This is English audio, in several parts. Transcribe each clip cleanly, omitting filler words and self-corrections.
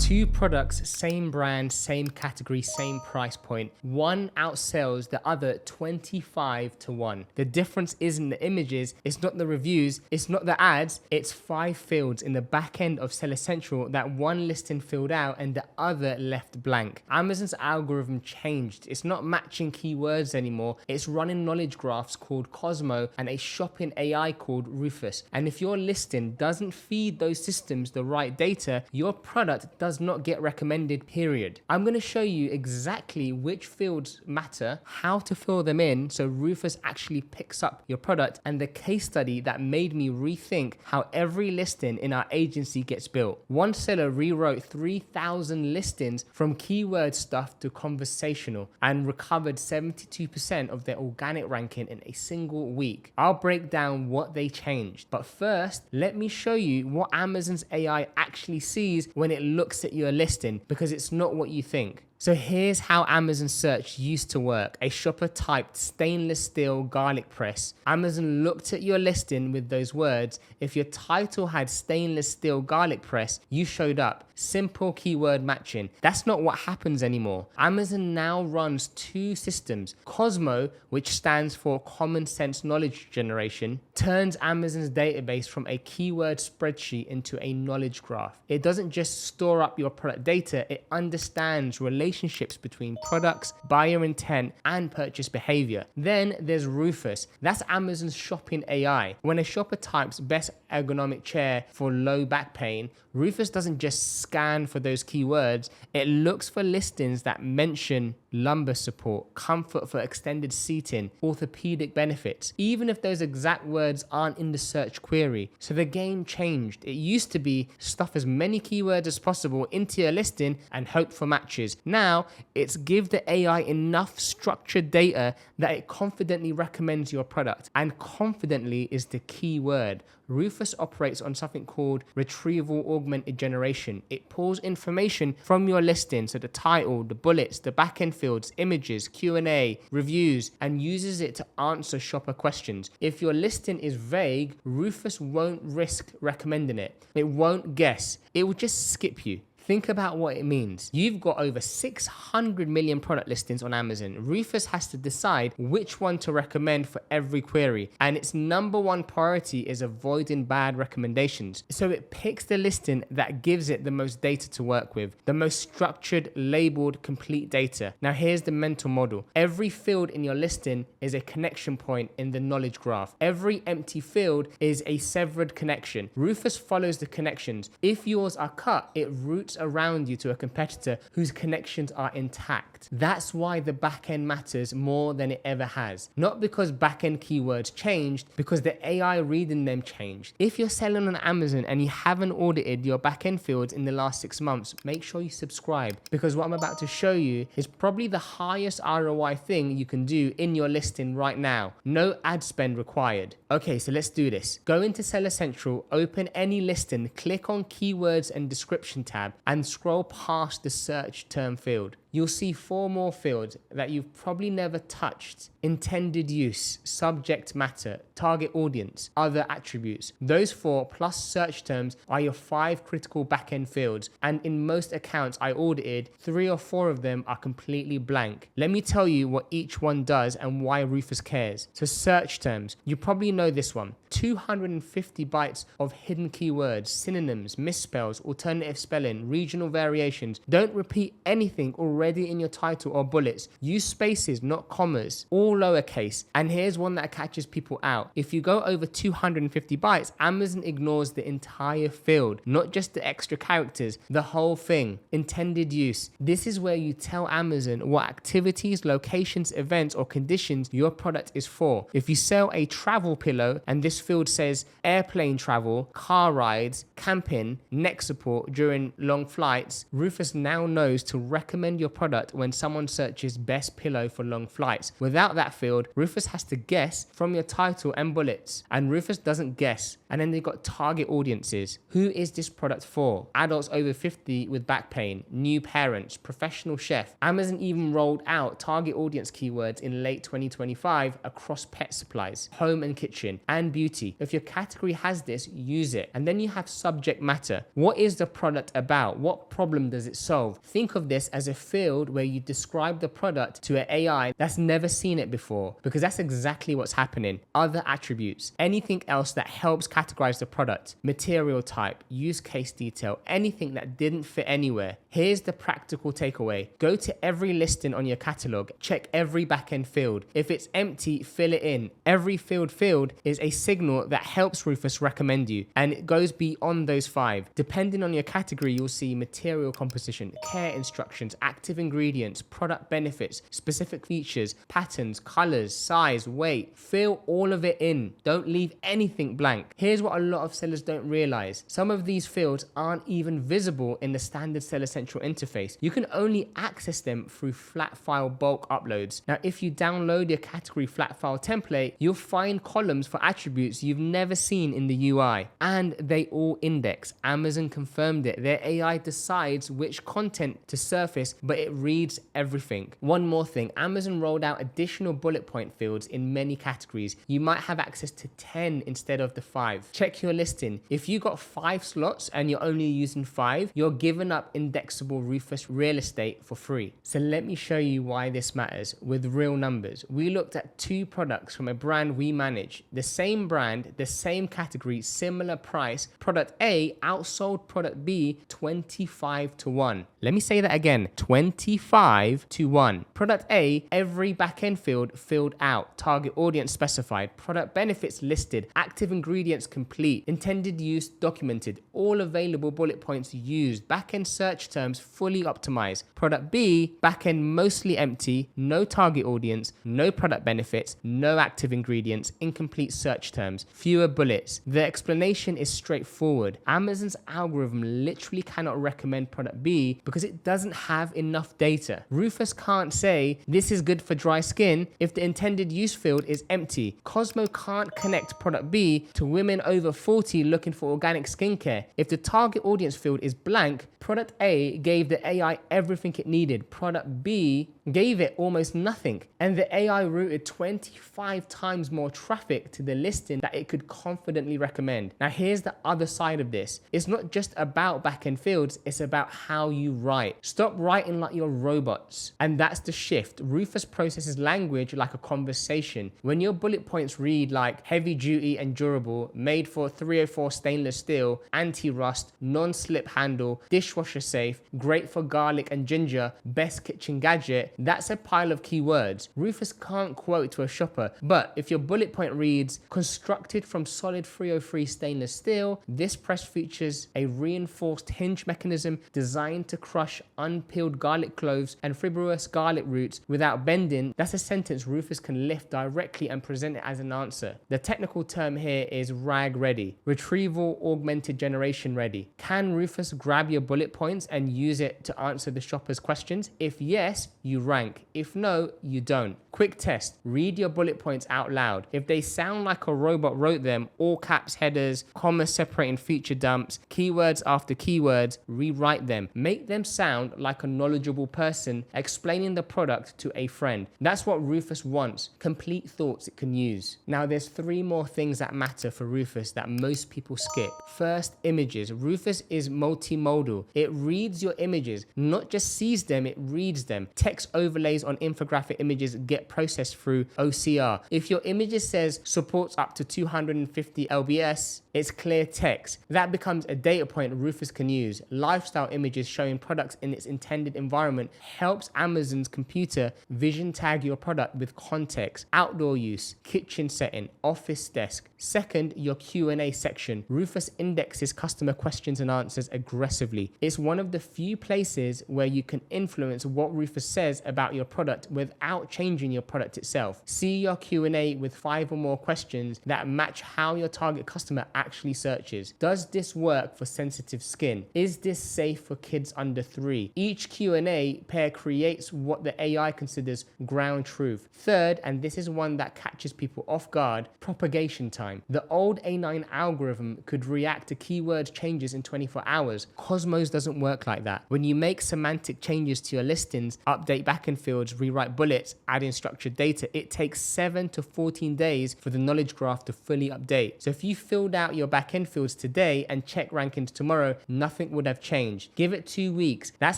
Two products, same brand, same category, same price point. One outsells the other 25 to 1. The difference isn't the images, it's not the reviews, it's not the ads, it's 5 fields in the back end of Seller Central that one listing filled out and the other left blank. Amazon's algorithm changed. It's not matching keywords anymore. It's running knowledge graphs called COSMO and a shopping AI called Rufus. And if your listing doesn't feed those systems the right data, your product does not get recommended, period. I'm going to show you exactly which fields matter, how to fill them in so Rufus actually picks up your product, and the case study that made me rethink how every listing in our agency gets built. One seller rewrote 3,000 listings from keyword stuff to conversational and recovered 72% of their organic ranking in a single week. I'll break down what they changed. But first, let me show you what Amazon's AI actually sees when it looks at your listing, because it's not what you think. So here's how Amazon search used to work. A shopper typed stainless steel garlic press. Amazon looked at your listing with those words. If your title had stainless steel garlic press, you showed up. Simple keyword matching. That's not what happens anymore. Amazon now runs two systems. COSMO, which stands for Common Sense Knowledge Generation, turns Amazon's database from a keyword spreadsheet into a knowledge graph. It doesn't just store up your product data, it understands relationships between products, buyer intent, and purchase behavior. Then there's Rufus. That's Amazon's shopping AI. When a shopper types best ergonomic chair for low back pain, Rufus doesn't just scan for those keywords, it looks for listings that mention lumbar support, comfort for extended seating, orthopedic benefits, even if those exact words aren't in the search query. So the game changed. It used to be stuff as many keywords as possible into your listing and hope for matches. Now it's give the AI enough structured data that it confidently recommends your product. And confidently is the key word. Rufus operates on something called retrieval augmented generation. It pulls information from your listing, so the title, the bullets, the backend fields, images, Q&A, reviews, and uses it to answer shopper questions. If your listing is vague, Rufus won't risk recommending it. It won't guess. It will just skip you. Think about what it means. You've got over 600 million product listings on Amazon. Rufus has to decide which one to recommend for every query, and its number one priority is avoiding bad recommendations. So it picks the listing that gives it the most data to work with, the most structured, labeled, complete data. Now here's the mental model. Every field in your listing is a connection point in the knowledge graph. Every empty field is a severed connection. Rufus follows the connections. If yours are cut, it routes around you to a competitor whose connections are intact. That's why the backend matters more than it ever has. Not because backend keywords changed, because the AI reading them changed. If you're selling on Amazon and you haven't audited your backend fields in the last 6 months, make sure you subscribe, because what I'm about to show you is probably the highest ROI thing you can do in your listing right now. No ad spend required. Okay, so let's do this. Go into Seller Central, open any listing, click on Keywords and Description tab, and scroll past the search term field. You'll see 4 more fields that you've probably never touched. Intended use, subject matter, target audience, other attributes. Those 4 plus search terms are your 5 critical backend fields, and in most accounts I audited, 3 or 4 of them are completely blank. Let me tell you what each one does and why Rufus cares. So search terms, you probably know this one. 250 bytes of hidden keywords, synonyms, misspells, alternative spelling, regional variations. Don't repeat anything already in your title or bullets. Use spaces, not commas, all lowercase. And here's one that catches people out. If you go over 250 bytes, Amazon ignores the entire field, not just the extra characters, the whole thing. Intended use. This is where you tell Amazon what activities, locations, events, or conditions your product is for. If you sell a travel pillow and this field says airplane travel, car rides, camping, neck support during long flights, Rufus now knows to recommend your product when someone searches best pillow for long flights. Without that field, Rufus has to guess from your title and bullets, and Rufus doesn't guess. And then they've got target audiences. Who is this product for? Adults over 50 with back pain, new parents, professional chef. Amazon even rolled out target audience keywords in late 2025 across pet supplies, home and kitchen, and beauty. If your category has this, use it. And then you have subject matter. What is the product about? What problem does it solve? Think of this as a field where you describe the product to an AI that's never seen it before, because that's exactly what's happening. Other attributes, anything else that helps categorize the product, material type, use case detail, anything that didn't fit anywhere. Here's the practical takeaway. Go to every listing on your catalog, check every backend field. If it's empty, fill it in. Every field is a signal that helps Rufus recommend you, and it goes beyond those 5. Depending on your category, you'll see material composition, care instructions, active ingredients, product benefits, specific features, patterns, colors, size, weight. Fill all of it in. Don't leave anything blank. Here's what a lot of sellers don't realize. Some of these fields aren't even visible in the standard Seller Central interface. You can only access them through flat file bulk uploads. Now, if you download your category flat file template, you'll find columns for attributes you've never seen in the UI, and they all index. Amazon confirmed it. Their AI decides which content to surface, but it reads everything. One more thing, Amazon rolled out additional bullet point fields in many categories. You might have access to 10 instead of the 5. Check your listing. If you got 5 slots and you're only using 5, you're giving up indexable Rufus real estate for free. So let me show you why this matters with real numbers. We looked at 2 products from a brand we manage. The same brand, the same category, similar price. Product A outsold product B 25 to 1. Let me say that again, 25 to 1. Product A, every backend field filled out, target audience specified, product benefits listed, active ingredients complete, intended use documented, all available bullet points used, backend search terms fully optimized. Product B, backend mostly empty, no target audience, no product benefits, no active ingredients, incomplete search terms, fewer bullets. The explanation is straightforward. Amazon's algorithm literally cannot recommend product B because it doesn't have enough data. Rufus can't say this is good for dry skin if the intended use field is empty. COSMO can't connect product B to women over 40 looking for organic skincare. If the target audience field is blank, product A gave the AI everything it needed. Product B gave it almost nothing. And the AI routed 25 times more traffic to the listing that it could confidently recommend. Now here's the other side of this. It's not just about backend fields, it's about how you write. Stop writing like you're robots. And that's the shift. Rufus processes language like a conversation. When your bullet points read like heavy duty and durable, made for 304 stainless steel, anti-rust, non-slip handle, dishwasher safe, great for garlic and ginger, best kitchen gadget, that's a pile of keywords. Rufus can't quote to a shopper, but if your bullet point reads constructed from solid 303 stainless steel, this press features a reinforced hinge mechanism designed to crush unpeeled garlic cloves and fibrous garlic roots without bending, that's a sentence Rufus can lift directly and present it as an answer. The technical term here is RAG ready, retrieval augmented generation ready. Can Rufus grab your bullet points and use it to answer the shopper's questions? If yes, you rank. If no, you don't. Quick test. Read your bullet points out loud. If they sound like a robot wrote them, all caps headers, commas separating feature dumps, keywords after keywords, rewrite them. Make them sound like a knowledgeable person explaining the product to a friend. That's what Rufus wants. Complete thoughts it can use. Now there's 3 more things that matter for Rufus that most people skip. First, images. Rufus is multimodal. It reads your images, not just sees them, it reads them. Text overlays on infographic images get processed through OCR. If your images says supports up to 250 lbs, it's clear text. That becomes a data point Rufus can use. Lifestyle images showing products in its intended environment helps Amazon's computer vision tag your product with context. Outdoor use, kitchen setting, office desk. Second, your Q&A section. Rufus indexes customer questions and answers aggressively. It's one of the few places where you can influence what Rufus says about your product without changing your product itself. See your Q&A with 5 or more questions that match how your target customer actually searches. Does this work for sensitive skin? Is this safe for kids under 3? Each Q&A pair creates what the AI considers ground truth. Third, and this is one that catches people off guard, propagation time. The old A9 algorithm could react to keyword changes in 24 hours. COSMO's doesn't work like that. When you make semantic changes to your listings, update backend fields, rewrite bullets, add in structured data, it takes 7 to 14 days for the knowledge graph to fully update. So if you filled out your backend fields today and check rankings tomorrow, nothing would have changed. Give it 2 weeks. That's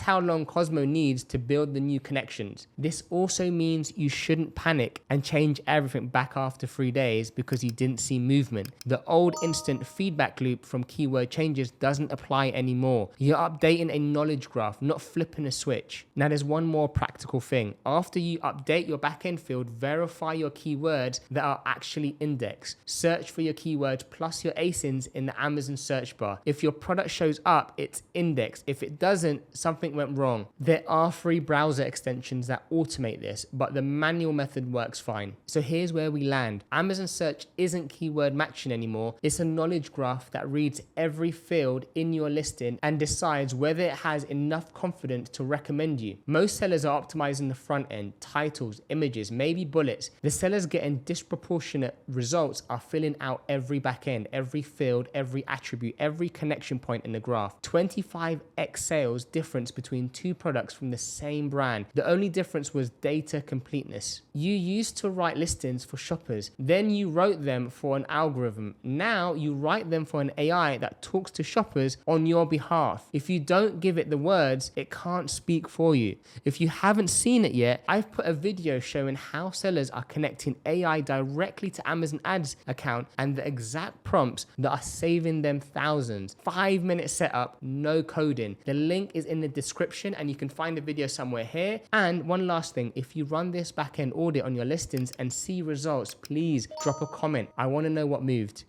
how long COSMO needs to build the new connections. This also means you shouldn't panic and change everything back after 3 days because you didn't see movement. The old instant feedback loop from keyword changes doesn't apply anymore. You're updating a knowledge graph, not flipping a switch. Now there's one more practical thing. After you update your backend field, verify your keywords that are actually indexed. Search for your keywords plus your ASINs in the Amazon search bar. If your product shows up, it's indexed. If it doesn't, something went wrong. There are free browser extensions that automate this, but the manual method works fine. So here's where we land. Amazon search isn't keyword matching anymore. It's a knowledge graph that reads every field in your listing and decides whether it has enough confidence to recommend you. Most sellers are optimizing the front end, titles, images, maybe bullets. The sellers getting disproportionate results are filling out every backend, every field, every attribute, every connection point in the graph. 25x sales difference between 2 products from the same brand. The only difference was data completeness. You used to write listings for shoppers, then you wrote them for an algorithm. Now you write them for an AI that talks to shoppers on your behalf. If you don't give it the words, it can't speak for you. If you haven't seen it yet, I've put a video showing how sellers are connecting AI directly to Amazon Ads account and the exact prompts that are saving them thousands. 5-minute setup, no coding. The link is in the description and you can find the video somewhere here. And one last thing, if you run this backend audit on your listings and see results, please drop a comment. I want to know what moved.